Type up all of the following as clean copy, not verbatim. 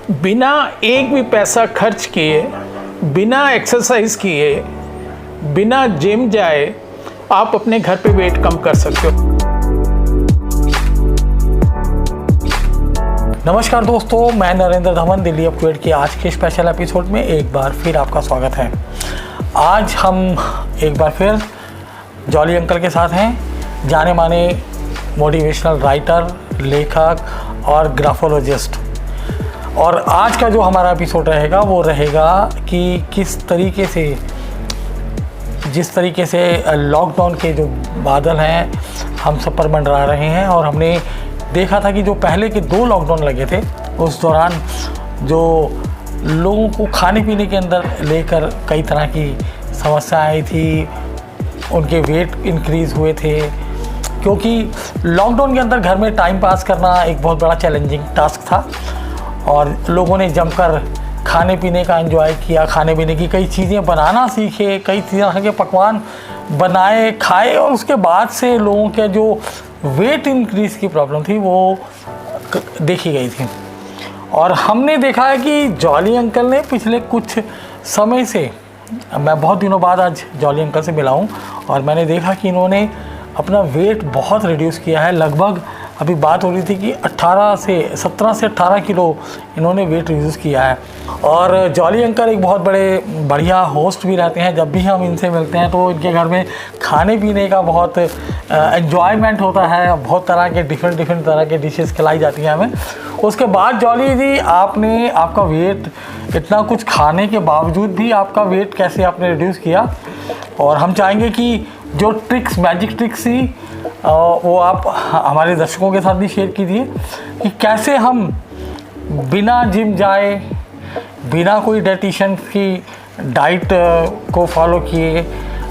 बिना एक भी पैसा खर्च किए, बिना एक्सरसाइज किए, बिना जिम जाए आप अपने घर पे वेट कम कर सकते हो। नमस्कार दोस्तों, मैं नरेंद्र धवन दिल्ली अपग्रेड की आज के स्पेशल एपिसोड में एक बार फिर आपका स्वागत है। आज हम एक बार फिर जॉली अंकल के साथ हैं, जाने माने मोटिवेशनल राइटर, लेखक और ग्राफोलॉजिस्ट। और आज का जो हमारा एपिसोड रहेगा वो रहेगा कि किस तरीके से, जिस तरीके से लॉकडाउन के जो बादल हैं हम सब पर मंडरा रहे हैं, और हमने देखा था कि जो पहले के 2 लॉकडाउन लगे थे उस दौरान जो लोगों को खाने पीने के अंदर लेकर कई तरह की समस्याएं आई थी, उनके वेट इंक्रीज़ हुए थे, क्योंकि लॉकडाउन के अंदर घर में टाइम पास करना एक बहुत बड़ा चैलेंजिंग टास्क था और लोगों ने जमकर खाने पीने का एंजॉय किया, खाने पीने की कई चीज़ें बनाना सीखे, कई तरह के पकवान बनाए, खाए, और उसके बाद से लोगों के जो वेट इंक्रीज़ की प्रॉब्लम थी वो देखी गई थी। और हमने देखा है कि जॉली अंकल ने पिछले कुछ समय से, मैं बहुत दिनों बाद आज जॉली अंकल से मिला हूँ, और मैंने देखा कि इन्होंने अपना वेट बहुत रिड्यूस किया है। लगभग अभी बात हो रही थी कि 17 से 18 किलो इन्होंने वेट रिड्यूस किया है। और जॉली अंकल एक बहुत बढ़िया होस्ट भी रहते हैं। जब भी हम इनसे मिलते हैं तो इनके घर में खाने पीने का बहुत एन्जॉयमेंट होता है, बहुत तरह के डिफरेंट तरह के डिशेस खिलाई जाती हैं हमें। उसके बाद जॉली जी, आपने आपका वेट, इतना कुछ खाने के बावजूद भी आपका वेट कैसे आपने रिड्यूस किया, और हम चाहेंगे कि जो ट्रिक्स, मैजिक ट्रिक्स थी वो आप हमारे दर्शकों के साथ भी शेयर कीजिए कि कैसे हम बिना जिम जाए, बिना कोई डाइटिशियन की डाइट को फॉलो किए,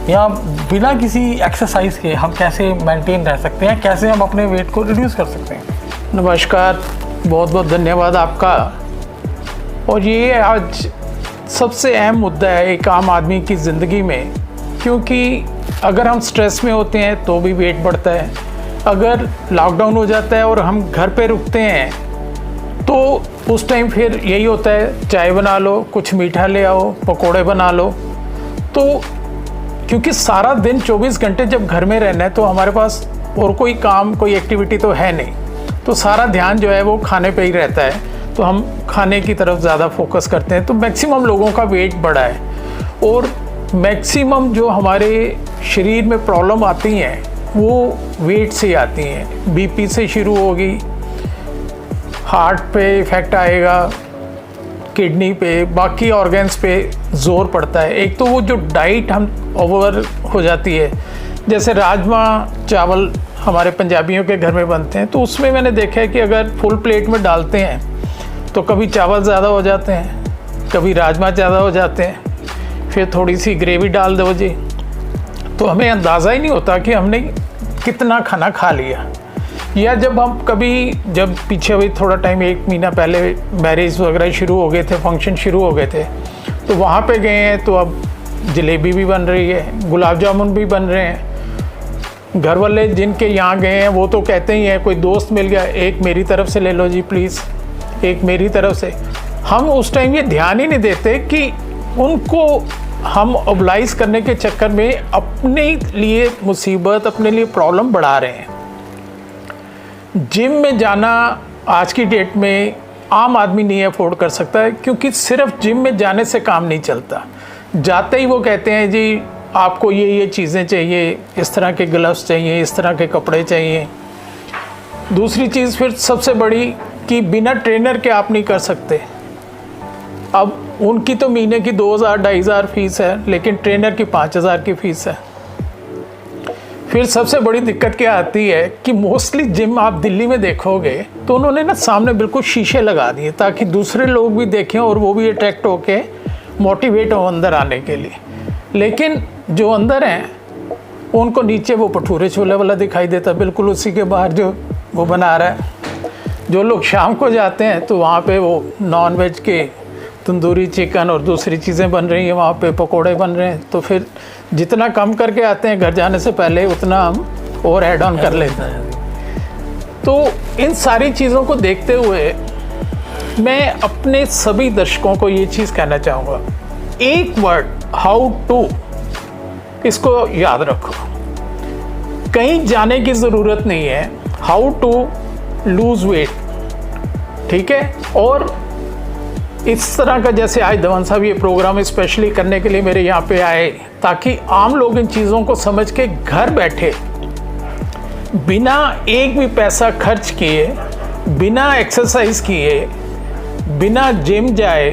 या बिना किसी एक्सरसाइज के हम कैसे मेंटेन रह सकते हैं, कैसे हम अपने वेट को रिड्यूस कर सकते हैं। नमस्कार, बहुत बहुत धन्यवाद आपका। और ये आज सबसे अहम मुद्दा है एक आम आदमी की ज़िंदगी में, क्योंकि अगर हम स्ट्रेस में होते हैं तो भी वेट बढ़ता है, अगर लॉकडाउन हो जाता है और हम घर पे रुकते हैं तो उस टाइम फिर यही होता है, चाय बना लो, कुछ मीठा ले आओ, पकोड़े बना लो। तो क्योंकि सारा दिन 24 घंटे जब घर में रहना है तो हमारे पास और कोई काम, कोई एक्टिविटी तो है नहीं, तो सारा ध्यान जो है वो खाने पे ही रहता है, तो हम खाने की तरफ ज़्यादा फोकस करते हैं। तो मैक्सिमम लोगों का वेट बढ़ा है, और मैक्सिमम जो हमारे शरीर में प्रॉब्लम आती हैं वो वेट से आती हैं। बीपी से शुरू होगी, हार्ट पे इफ़ेक्ट आएगा, किडनी पे, बाकी ऑर्गन्स पे ज़ोर पड़ता है। एक तो वो जो डाइट हम ओवर हो जाती है, जैसे राजमा चावल हमारे पंजाबियों के घर में बनते हैं, तो उसमें मैंने देखा है कि अगर फुल प्लेट में डालते हैं तो कभी चावल ज़्यादा हो जाते हैं, कभी राजमा ज़्यादा हो जाते हैं, फिर थोड़ी सी ग्रेवी डाल दो जी, तो हमें अंदाज़ा ही नहीं होता कि हमने कितना खाना खा लिया। या जब हम कभी, जब पीछे अभी थोड़ा टाइम, 1 महीना पहले मैरिज वगैरह शुरू हो गए थे, फंक्शन शुरू हो गए थे, तो वहाँ पे गए हैं तो अब जलेबी भी बन रही है, गुलाब जामुन भी बन रहे हैं। घर वाले जिनके यहाँ गए हैं वो तो कहते ही हैं, कोई दोस्त मिल गया, एक मेरी तरफ से ले लो जी प्लीज़, एक मेरी तरफ से। हम उस टाइम ये ध्यान ही नहीं देते कि उनको हम ओबलाइज करने के चक्कर में अपने लिए मुसीबत, अपने लिए प्रॉब्लम बढ़ा रहे हैं। जिम में जाना आज की डेट में आम आदमी नहीं अफोर्ड कर सकता है, क्योंकि सिर्फ जिम में जाने से काम नहीं चलता। जाते ही वो कहते हैं जी आपको ये चीज़ें चाहिए, इस तरह के ग्लव्स चाहिए, इस तरह के कपड़े चाहिए। दूसरी चीज़ फिर सबसे बड़ी कि बिना ट्रेनर के आप नहीं कर सकते। अब उनकी तो महीने की 2000-2500 फीस है, लेकिन ट्रेनर की 5000 की फ़ीस है। फिर सबसे बड़ी दिक्कत क्या आती है कि मोस्टली जिम आप दिल्ली में देखोगे तो उन्होंने ना सामने बिल्कुल शीशे लगा दिए ताकि दूसरे लोग भी देखें और वो भी अट्रैक्ट होके मोटिवेट हो अंदर आने के लिए। लेकिन जो अंदर हैं उनको नीचे वो भटूरे छोले वाला दिखाई देता, बिल्कुल उसी के बाहर जो वो बना रहा है। जो लोग शाम को जाते हैं तो वहाँ पे वो नॉन वेज के तंदूरी चिकन और दूसरी चीज़ें बन रही हैं, वहाँ पे पकोड़े बन रहे हैं, तो फिर जितना कम करके आते हैं घर जाने से पहले उतना हम और ऐड ऑन कर लेते हैं। तो इन सारी चीज़ों को देखते हुए मैं अपने सभी दर्शकों को ये चीज़ कहना चाहूँगा, एक वर्ड हाउ टू, इसको याद रखो। कहीं जाने की ज़रूरत नहीं है। हाउ टू लूज़ वेट, ठीक है। और इस तरह का, जैसे आज धवन साहब ये प्रोग्राम स्पेशली करने के लिए मेरे यहाँ पे आए, ताकि आम लोग इन चीज़ों को समझ के घर बैठे बिना एक भी पैसा खर्च किए, बिना एक्सरसाइज किए, बिना जिम जाए,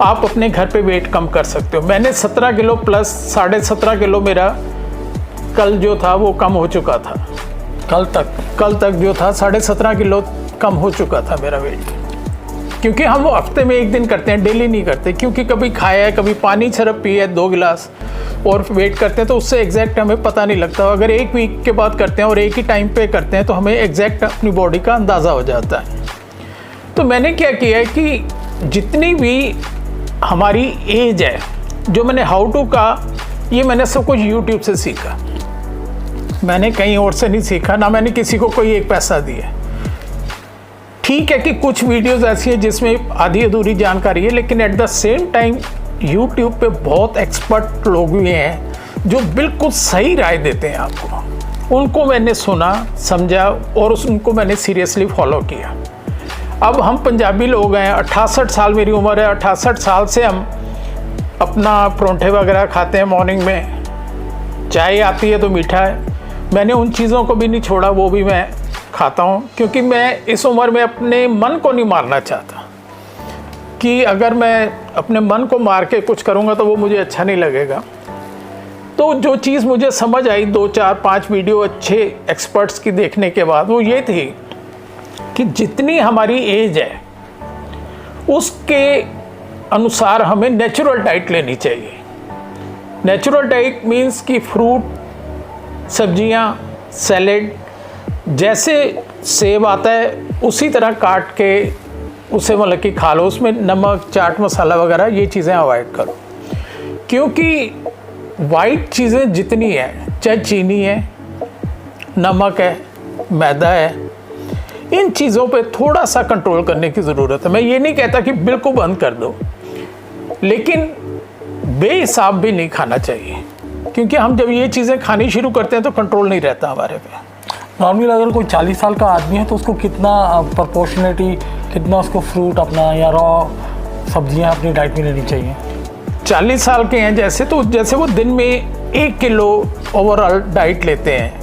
आप अपने घर पे वेट कम कर सकते हो। मैंने 17 किलो प्लस 17.5 किलो मेरा कल जो था वो कम हो चुका था। कल तक जो था 17.5 किलो कम हो चुका था मेरा वेट। क्योंकि हम वो हफ्ते में एक दिन करते हैं, डेली नहीं करते। क्योंकि कभी खाया है, कभी पानी सिर्फ पिया है 2 गिलास और वेट करते हैं, तो उससे एग्जैक्ट हमें पता नहीं लगता। अगर एक वीक के बाद करते हैं और एक ही टाइम पे करते हैं तो हमें एग्जैक्ट अपनी बॉडी का अंदाज़ा हो जाता है। तो मैंने क्या किया है कि जितनी भी हमारी एज है, जो मैंने हाउ टू का, ये मैंने सब कुछ यूट्यूब से सीखा। मैंने कहीं और से नहीं सीखा, ना मैंने किसी को कोई एक पैसा दिया। ठीक है कि कुछ वीडियोस ऐसी हैं जिसमें आधी अधूरी जानकारी है, लेकिन at the same time YouTube पे बहुत एक्सपर्ट लोग भी हैं जो बिल्कुल सही राय देते हैं आपको। उनको मैंने सुना, समझा और उनको मैंने सीरियसली फॉलो किया। अब हम पंजाबी लोग हैं, 68 साल मेरी उम्र है, 68 साल से हम अपना परोंठे वगैरह खाते हैं मॉर्निंग में, चाय आती है तो मीठा है। मैंने उन चीज़ों को भी नहीं छोड़ा, वो भी मैं खाता हूँ, क्योंकि मैं इस उम्र में अपने मन को नहीं मारना चाहता। कि अगर मैं अपने मन को मार के कुछ करूँगा तो वो मुझे अच्छा नहीं लगेगा। तो जो चीज़ मुझे समझ आई 2, 4, 5 वीडियो अच्छे एक्सपर्ट्स की देखने के बाद, वो ये थी कि जितनी हमारी एज है उसके अनुसार हमें नेचुरल डाइट लेनी चाहिए। नेचुरल डाइट मीन्स कि फ्रूट, सब्जियां, सैलेड, जैसे सेब आता है उसी तरह काट के उसे मतलब कि खा लो। उसमें नमक, चाट मसाला वगैरह ये चीज़ें अवॉइड करो। क्योंकि वाइट चीज़ें जितनी हैं, चाहे चीनी है, नमक है, मैदा है, इन चीज़ों पे थोड़ा सा कंट्रोल करने की ज़रूरत है। मैं ये नहीं कहता कि बिल्कुल बंद कर दो, लेकिन बेहिसाब भी नहीं खाना चाहिए। क्योंकि हम जब ये चीज़ें खानी शुरू करते हैं तो कंट्रोल नहीं रहता हमारे पे। नॉर्मली अगर कोई 40 साल का आदमी है तो उसको कितना प्रपोर्शनेटली, कितना उसको फ्रूट अपना या रॉ सब्जियां अपनी डाइट में लेनी चाहिए? 40 साल के हैं जैसे वो दिन में 1 किलो ओवरऑल डाइट लेते हैं,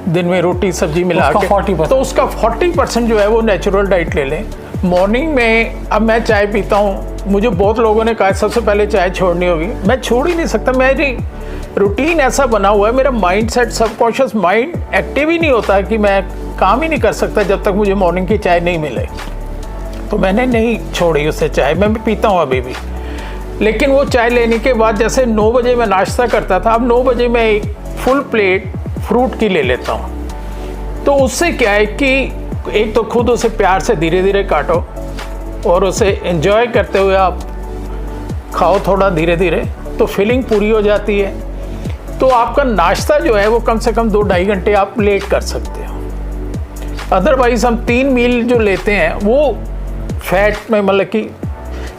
दिन में रोटी सब्जी मिला के, तो उसका 40% जो है वो नेचुरल डाइट ले लें। मॉर्निंग में अब मैं चाय पीता हूँ, मुझे बहुत लोगों ने कहा सबसे पहले चाय छोड़नी होगी। मैं छोड़ ही नहीं सकता, मेरी रूटीन ऐसा बना हुआ है, मेरा mind set, subconscious mind active ही नहीं होता कि मैं काम ही नहीं कर सकता जब तक मुझे मॉर्निंग की चाय नहीं मिले। तो मैंने नहीं छोड़ी उससे चाय, मैं पीता हूँ अभी भी। लेकिन वो चाय लेने के बाद जैसे 9 बजे मैं नाश्ता करता था, अब 9 बजे मैं एक फुल प्लेट फ्रूट की ले लेता हूँ। तो उससे क्या है कि एक तो खुद उसे प्यार से धीरे धीरे काटो और उसे एंजॉय करते हुए आप खाओ थोड़ा धीरे धीरे, तो फीलिंग पूरी हो जाती है। तो आपका नाश्ता जो है वो कम से कम 2-2.5 घंटे आप लेट कर सकते हो। अदरवाइज हम 3 मील जो लेते हैं वो फैट में, मतलब कि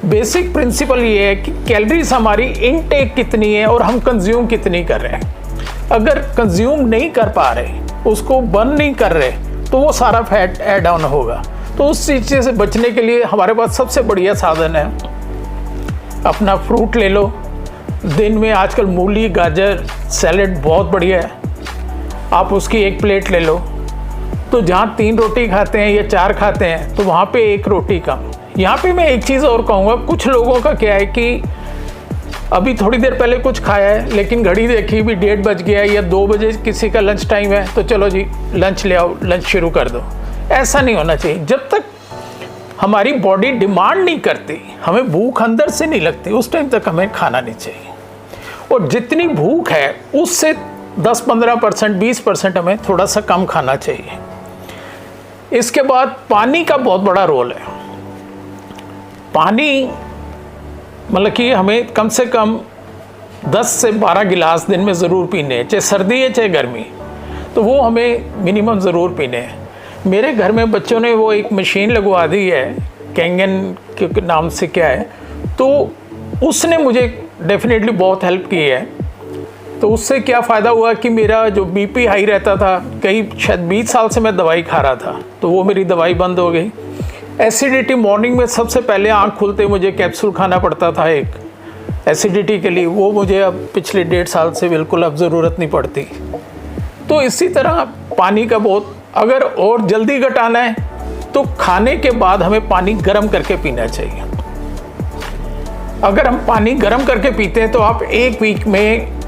बेसिक प्रिंसिपल ये है कि कैलोरीज हमारी इनटेक कितनी है और हम कंज्यूम कितनी कर रहे हैं। अगर कंज्यूम नहीं कर पा रहे, उसको बर्न नहीं कर रहे, तो वो सारा फैट ऐड ऑन होगा। तो उस चीज़ से बचने के लिए हमारे पास सबसे बढ़िया साधन है, अपना फ्रूट ले लो। दिन में आजकल मूली, गाजर, सैलेड बहुत बढ़िया है, आप उसकी 1 प्लेट ले लो। तो जहाँ 3 रोटी खाते हैं या 4 खाते हैं तो वहाँ पे 1 रोटी कम। यहाँ पे मैं एक चीज़ और कहूँगा, कुछ लोगों का क्या है कि अभी थोड़ी देर पहले कुछ खाया है, लेकिन घड़ी देखी भी 1:30 बज गया या 2 बजे किसी का लंच टाइम है, तो चलो जी लंच ले आओ, लंच शुरू कर दो। ऐसा नहीं होना चाहिए। जब तक हमारी बॉडी डिमांड नहीं करती, हमें भूख अंदर से नहीं लगती, उस टाइम तक हमें खाना नहीं चाहिए। और जितनी भूख है उससे 10-15%, 20% हमें थोड़ा सा कम खाना चाहिए। इसके बाद पानी का बहुत बड़ा रोल है। पानी मतलब कि हमें कम से कम 10 से 12 गिलास दिन में ज़रूर पीने हैं, चाहे सर्दी है चाहे गर्मी, तो वो हमें मिनिमम ज़रूर पीने हैं। मेरे घर में बच्चों ने वो एक मशीन लगवा दी है कैंगन के नाम से क्या है, तो उसने मुझे डेफिनेटली बहुत हेल्प की है। तो उससे क्या फ़ायदा हुआ कि मेरा जो बीपी हाई रहता था, कई शायद 20 साल से मैं दवाई खा रहा था, तो वो मेरी दवाई बंद हो गई। एसिडिटी, मॉर्निंग में सबसे पहले आँख खुलते मुझे कैप्सूल खाना पड़ता था एक एसिडिटी के लिए, वो मुझे अब पिछले 1.5 साल से बिल्कुल अब ज़रूरत नहीं पड़ती। तो इसी तरह पानी का बहुत, अगर और जल्दी घटाना है तो खाने के बाद हमें पानी गर्म करके पीना चाहिए। अगर हम पानी गर्म करके पीते हैं तो आप एक वीक में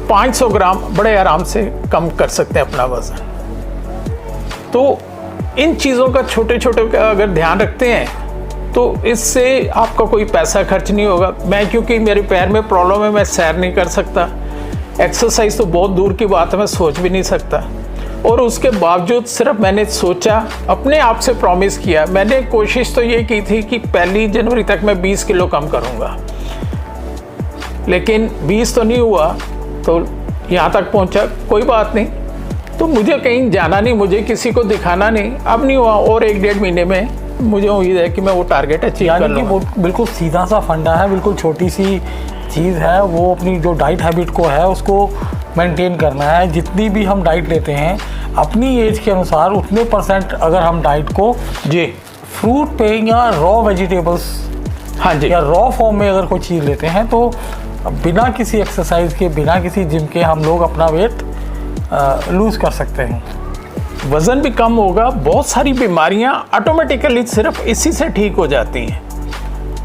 500 ग्राम बड़े आराम से कम कर सकते हैं अपना वज़न। तो इन चीज़ों का छोटे छोटे का अगर ध्यान रखते हैं तो इससे आपका कोई पैसा खर्च नहीं होगा। मैं, क्योंकि मेरे पैर में प्रॉब्लम है, मैं सैर नहीं कर सकता, एक्सरसाइज तो बहुत दूर की बात है, मैं सोच भी नहीं सकता। और उसके बावजूद सिर्फ मैंने सोचा, अपने आप से प्रॉमिस किया, मैंने कोशिश तो ये की थी कि 1 जनवरी तक मैं 20 किलो कम करूँगा, लेकिन 20 तो नहीं हुआ, तो यहाँ तक पहुँचा, कोई बात नहीं। तो मुझे कहीं जाना नहीं, मुझे किसी को दिखाना नहीं, अब नहीं हुआ, और 1-1.5 महीने में मुझे उम्मीद है कि मैं वो टारगेट अचीव कर लूँगा। वो बिल्कुल सीधा सा फंडा है, बिल्कुल छोटी सी चीज़ है, वो अपनी जो डाइट हैबिट को है उसको मेंटेन करना है। जितनी भी हम डाइट लेते हैं अपनी एज के अनुसार उतने % अगर हम डाइट को जी फ्रूट पे या रॉ वेजिटेबल्स, हाँ जी, या रॉ फॉर्म में अगर कोई चीज़ लेते हैं तो बिना किसी एक्सरसाइज के, बिना किसी जिम के हम लोग अपना वेट लूज़ कर सकते हैं, वज़न भी कम होगा, बहुत सारी बीमारियां ऑटोमेटिकली सिर्फ इसी से ठीक हो जाती हैं।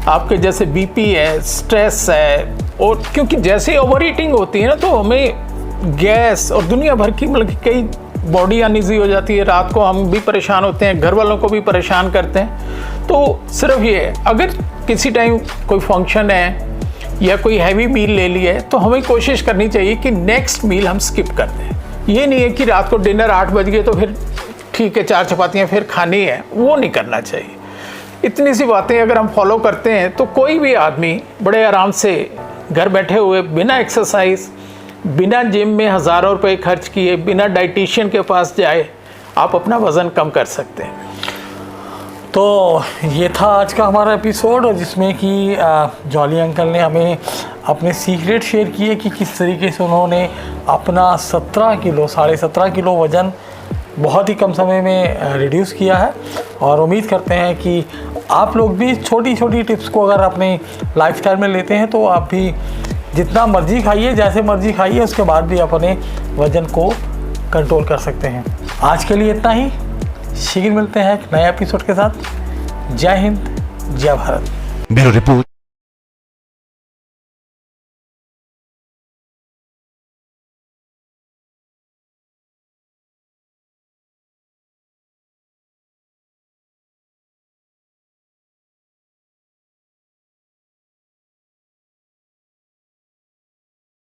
आपके जैसे बीपी है, स्ट्रेस है, और क्योंकि जैसे ओवर ईटिंग होती है ना तो हमें गैस और दुनिया भर की मतलब कई बॉडी अनईजी हो जाती है, रात को हम भी परेशान होते हैं, घर वालों को भी परेशान करते हैं। तो सिर्फ ये है, अगर किसी टाइम कोई फंक्शन है या कोई हैवी मील ले लिया है तो हमें कोशिश करनी चाहिए कि नेक्स्ट मील हम स्किप कर दें। ये नहीं है कि रात को डिनर 8 बज गए तो फिर ठीक है 4 चपातियाँ फिर खानी है, वो नहीं करना चाहिए। इतनी सी बातें अगर हम फॉलो करते हैं तो कोई भी आदमी बड़े आराम से घर बैठे हुए, बिना एक्सरसाइज, बिना जिम में हज़ारों रुपए खर्च किए, बिना डाइटिशियन के पास जाए, आप अपना वज़न कम कर सकते हैं। तो ये था आज का हमारा एपिसोड, जिसमें कि जॉली अंकल ने हमें अपने सीक्रेट शेयर किए कि किस तरीके से उन्होंने अपना 17 किलो, 17.5 किलो वज़न बहुत ही कम समय में रिड्यूस किया है। और उम्मीद करते हैं कि आप लोग भी छोटी छोटी टिप्स को अगर अपने लाइफस्टाइल में लेते हैं तो आप भी जितना मर्जी खाइए, जैसे मर्जी खाइए, उसके बाद भी अपने वज़न को कंट्रोल कर सकते हैं। आज के लिए इतना ही, शीघ्र मिलते हैं एक नए एपिसोड के साथ। जय हिंद, जय भारत। Bureau report.